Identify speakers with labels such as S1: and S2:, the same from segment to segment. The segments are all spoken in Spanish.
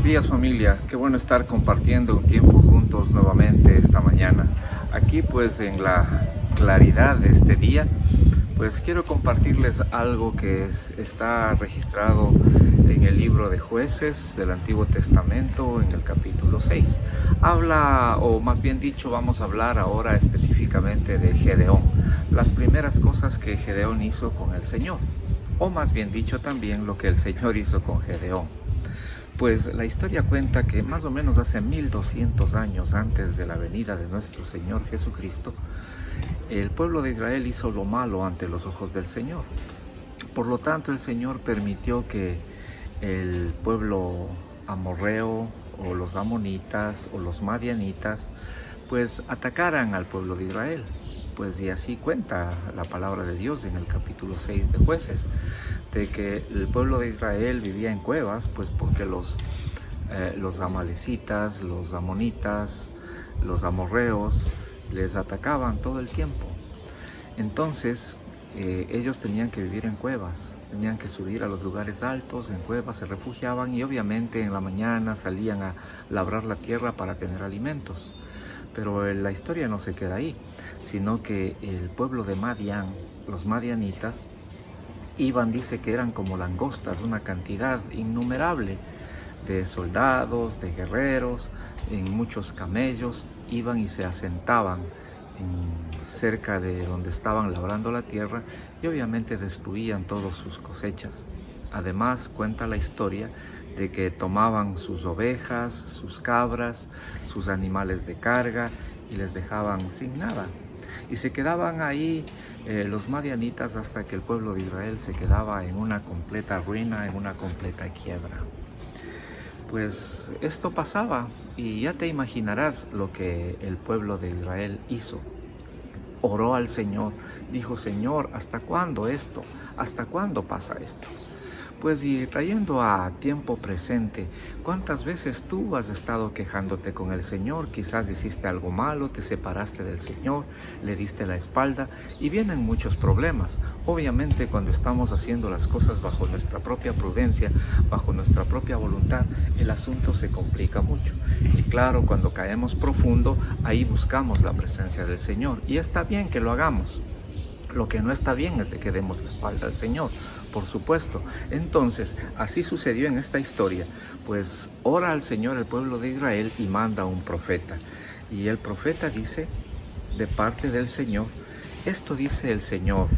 S1: días, familia, qué bueno estar compartiendo un tiempo juntos nuevamente esta mañana. Aquí pues en la claridad de este día, pues quiero compartirles algo que está registrado en el libro de Jueces del Antiguo Testamento en el capítulo 6. Habla, o más bien dicho, vamos a hablar ahora específicamente de Gedeón, las primeras cosas que Gedeón hizo con el Señor, o más bien dicho también lo que el Señor hizo con Gedeón. Pues la historia cuenta que más o menos hace 1200 años antes de la venida de nuestro Señor Jesucristo, el pueblo de Israel hizo lo malo ante los ojos del Señor. Por lo tanto, el Señor permitió que el pueblo amorreo, o los amonitas, o los madianitas, pues atacaran al pueblo de Israel. Pues y así cuenta la palabra de Dios en el capítulo 6 de Jueces, de que el pueblo de Israel vivía en cuevas, pues porque los amalecitas, los amonitas, los amorreos les atacaban todo el tiempo. Entonces ellos tenían que vivir en cuevas, tenían que subir a los lugares altos, en cuevas se refugiaban y obviamente en la mañana salían a labrar la tierra para tener alimentos. Pero la historia no se queda ahí, sino que el pueblo de Madián, los madianitas, dice que eran como langostas, una cantidad innumerable de soldados, de guerreros, en muchos camellos, iban y se asentaban cerca de donde estaban labrando la tierra y obviamente destruían todas sus cosechas. Además, cuenta la historia de que tomaban sus ovejas, sus cabras, sus animales de carga y les dejaban sin nada. Y se quedaban ahí los madianitas hasta que el pueblo de Israel se quedaba en una completa ruina, en una completa quiebra. Pues esto pasaba y ya te imaginarás lo que el pueblo de Israel hizo. Oró al Señor, dijo: Señor, ¿hasta cuándo esto? ¿Hasta cuándo pasa esto? Pues y trayendo a tiempo presente, ¿cuántas veces tú has estado quejándote con el Señor? Quizás hiciste algo malo, te separaste del Señor, le diste la espalda y vienen muchos problemas. Obviamente cuando estamos haciendo las cosas bajo nuestra propia prudencia, bajo nuestra propia voluntad, el asunto se complica mucho. Y claro, cuando caemos profundo, ahí buscamos la presencia del Señor. Y está bien que lo hagamos. Lo que no está bien es de que demos la espalda al Señor, por supuesto. Entonces, así sucedió en esta historia. Pues ora al Señor el pueblo de Israel y manda un profeta. Y el profeta dice, de parte del Señor: esto dice el Señor,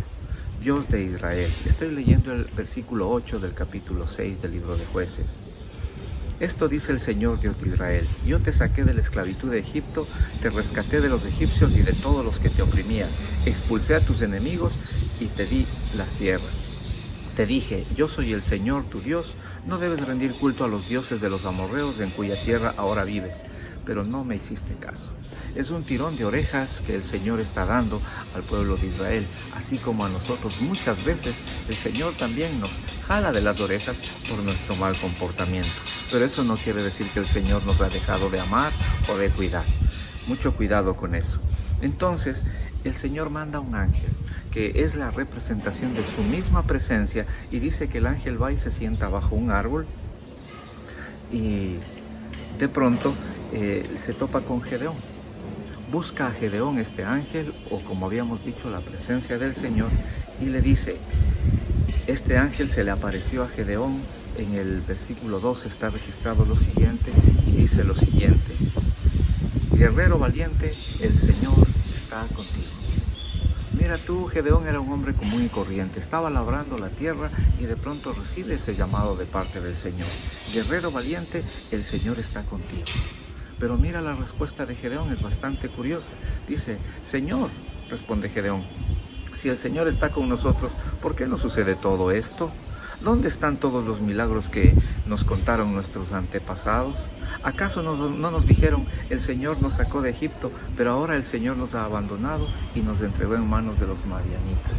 S1: Dios de Israel. Estoy leyendo el versículo 8 del capítulo 6 del libro de Jueces. Esto dice el Señor Dios de Israel: yo te saqué de la esclavitud de Egipto, te rescaté de los egipcios y de todos los que te oprimían, expulsé a tus enemigos y te di las tierras. Te dije: yo soy el Señor tu Dios, no debes rendir culto a los dioses de los amorreos en cuya tierra ahora vives, pero no me hiciste caso. Es un tirón de orejas que el Señor está dando al pueblo de Israel, así como a nosotros muchas veces el Señor también nos jala de las orejas por nuestro mal comportamiento. Pero eso no quiere decir que el Señor nos ha dejado de amar o de cuidar. Mucho cuidado con eso. Entonces, el Señor manda un ángel, que es la representación de su misma presencia, y dice que el ángel va y se sienta bajo un árbol, y de pronto se topa con Gedeón. Busca a Gedeón este ángel, o como habíamos dicho, la presencia del Señor, y le dice, este ángel se le apareció a Gedeón. En el versículo 2 está registrado lo siguiente, y dice lo siguiente: guerrero valiente, el Señor está contigo. Mira tú, Gedeón era un hombre común y corriente, estaba labrando la tierra y de pronto recibe ese llamado de parte del Señor: guerrero valiente, el Señor está contigo. Pero mira, la respuesta de Gedeón es bastante curiosa. Dice: Señor, responde Gedeón, si el Señor está con nosotros, ¿por qué no sucede todo esto? ¿Dónde están todos los milagros que nos contaron nuestros antepasados? ¿Acaso no nos dijeron: el Señor nos sacó de Egipto, pero ahora el Señor nos ha abandonado y nos entregó en manos de los madianitas?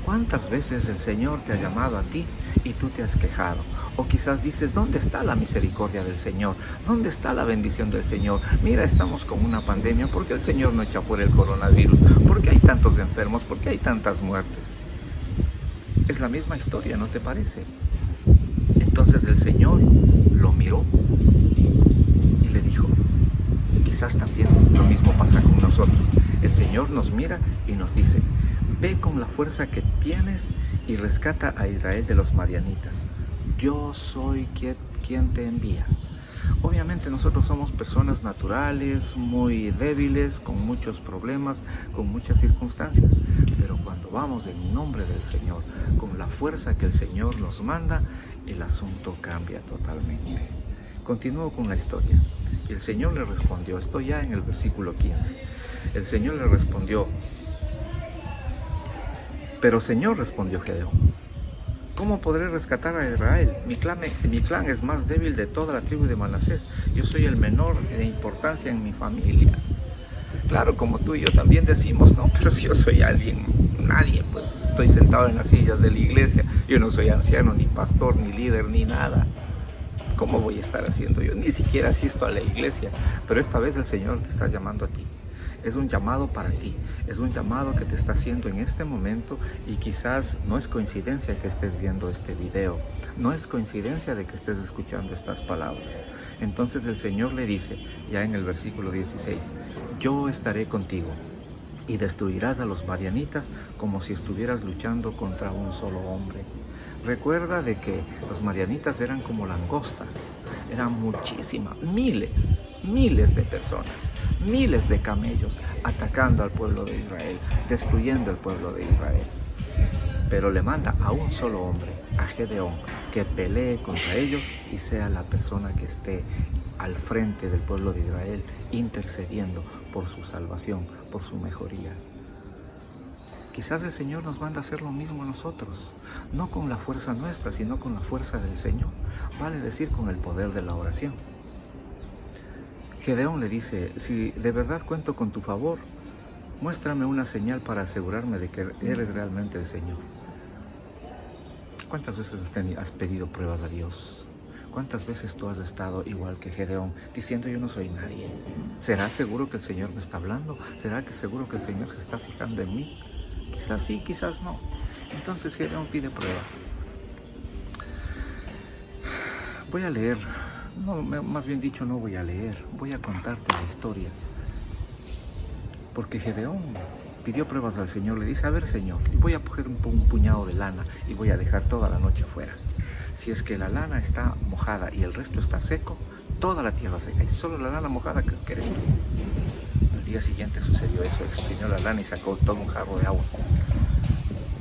S1: ¿Cuántas veces el Señor te ha llamado a ti y tú te has quejado? O quizás dices: ¿dónde está la misericordia del Señor? ¿Dónde está la bendición del Señor? Mira, estamos con una pandemia, ¿por qué el Señor no echa fuera el coronavirus? ¿Por qué hay tantos enfermos? ¿Por qué hay tantas muertes? Es la misma historia, ¿no te parece? Entonces el Señor lo miró y le dijo, quizás también lo mismo pasa con nosotros. El Señor nos mira y nos dice, ve con la fuerza que tienes y rescata a Israel de los madianitas. Yo soy quien te envía. Obviamente nosotros somos personas naturales, muy débiles, con muchos problemas, con muchas circunstancias. Pero cuando vamos en nombre del Señor, con la fuerza que el Señor nos manda, el asunto cambia totalmente. Continúo con la historia. Y el Señor le respondió, estoy ya en el versículo 15. El Señor le respondió, pero Señor, respondió Gedeón, ¿cómo podré rescatar a Israel? Mi clan es más débil de toda la tribu de Manasés. Yo soy el menor de importancia en mi familia. Claro, como tú y yo también decimos, no, pero si yo soy nadie, pues estoy sentado en las sillas de la iglesia. Yo no soy anciano, ni pastor, ni líder, ni nada. ¿Cómo voy a estar haciendo yo? Ni siquiera asisto a la iglesia. Pero esta vez el Señor te está llamando a ti. Es un llamado para ti, es un llamado que te está haciendo en este momento y quizás no es coincidencia que estés viendo este video, no es coincidencia de que estés escuchando estas palabras. Entonces el Señor le dice, ya en el versículo 16, yo estaré contigo y destruirás a los madianitas como si estuvieras luchando contra un solo hombre. Recuerda de que los madianitas eran como langostas, eran muchísimas, miles de personas, miles de camellos atacando al pueblo de Israel, destruyendo el pueblo de Israel. Pero le manda a un solo hombre, a Gedeón, que pelee contra ellos y sea la persona que esté al frente del pueblo de Israel, intercediendo por su salvación, por su mejoría. Quizás el Señor nos manda a hacer lo mismo a nosotros, no con la fuerza nuestra, sino con la fuerza del Señor, vale decir con el poder de la oración. Gedeón le dice, si de verdad cuento con tu favor, muéstrame una señal para asegurarme de que eres realmente el Señor. ¿Cuántas veces has pedido pruebas a Dios? ¿Cuántas veces tú has estado igual que Gedeón, diciendo yo no soy nadie? ¿Será seguro que el Señor me está hablando? ¿Será que seguro que el Señor se está fijando en mí? Quizás sí, quizás no. Entonces Gedeón pide pruebas. Voy a leer, no, más bien dicho no voy a leer, voy a contarte la historia. Porque Gedeón pidió pruebas al Señor, le dice, a ver Señor, voy a coger un puñado de lana y voy a dejar toda la noche afuera. Si es que la lana está mojada y el resto está seco, toda la tierra seca, y solo la lana mojada que eres tú. Al día siguiente sucedió eso, exprimió la lana y sacó todo un jarro de agua.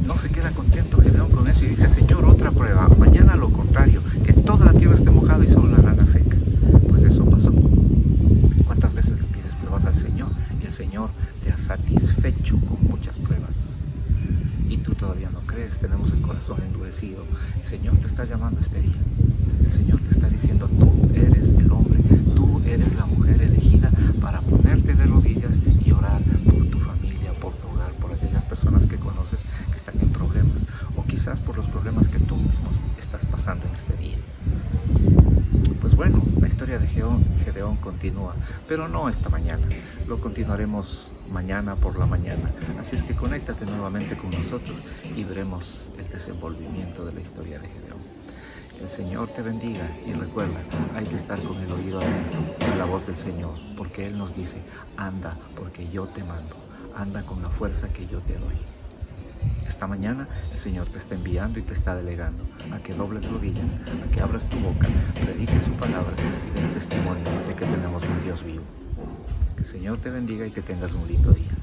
S1: No se queda contento Gedeón con eso y dice, Señor, otra prueba, mañana lo contrario, que toda la tierra esté mojada y solo la lana seca. Pues eso pasó. ¿Cuántas veces le pides pruebas al Señor? Y el Señor te ha satisfecho con muchas pruebas. Y tú todavía no crees, tenemos el corazón endurecido. El Señor te está llamando este día. El Señor te está diciendo, tú eres el hombre, tú eres la mujer elegida para ponerte de rodillas y orar por tu familia, por tu hogar, por aquellas personas que conoces que están en problemas, o quizás por los problemas que tú mismo estás pasando en este día. Pues bueno, la historia de Gedeón continúa, pero no esta mañana, lo continuaremos mañana por la mañana. Así es que conéctate nuevamente con nosotros y veremos el desenvolvimiento de la historia de Gedeón. El Señor te bendiga y recuerda, hay que estar con el oído atento a la voz del Señor, porque Él nos dice, anda porque yo te mando, anda con la fuerza que yo te doy. Esta mañana el Señor te está enviando y te está delegando a que dobles rodillas, a que abras tu boca, prediques su palabra y des testimonio de que tenemos un Dios vivo. Que el Señor te bendiga y que tengas un lindo día.